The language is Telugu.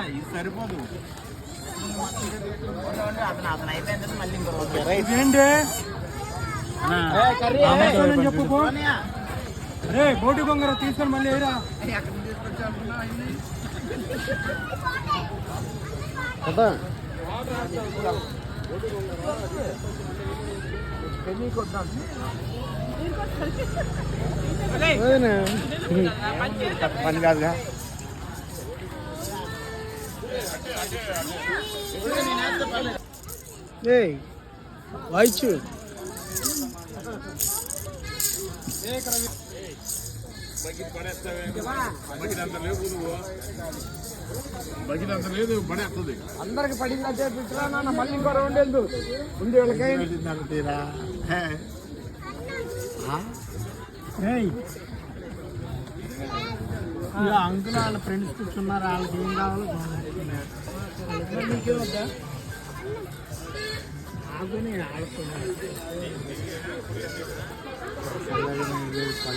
ఇది సరిపోదు. అతను అయిపోయింది మళ్ళీ ఏంటి చెప్పు రే బోటి బొంగర తీసుకొని మళ్ళీ ఏరా ఎక్కడ తీసుకొచ్చా పని కాదుగా. వాయిచ్చు బగినంత లేదు పడేస్తుంది. అందరికి పడిందంటే పిచ్చిరా నాన్న మళ్ళీ ఇంకో రౌండ్ వెళ్దు ముందు వీళ్ళకి తీరా అంకుల్ వాళ్ళ ఫ్రెండ్స్ కూర్చున్నారు, వాళ్ళకి ఏం కావాలో నీకే వద్దా ఆకుని ఆడుతున్నారు.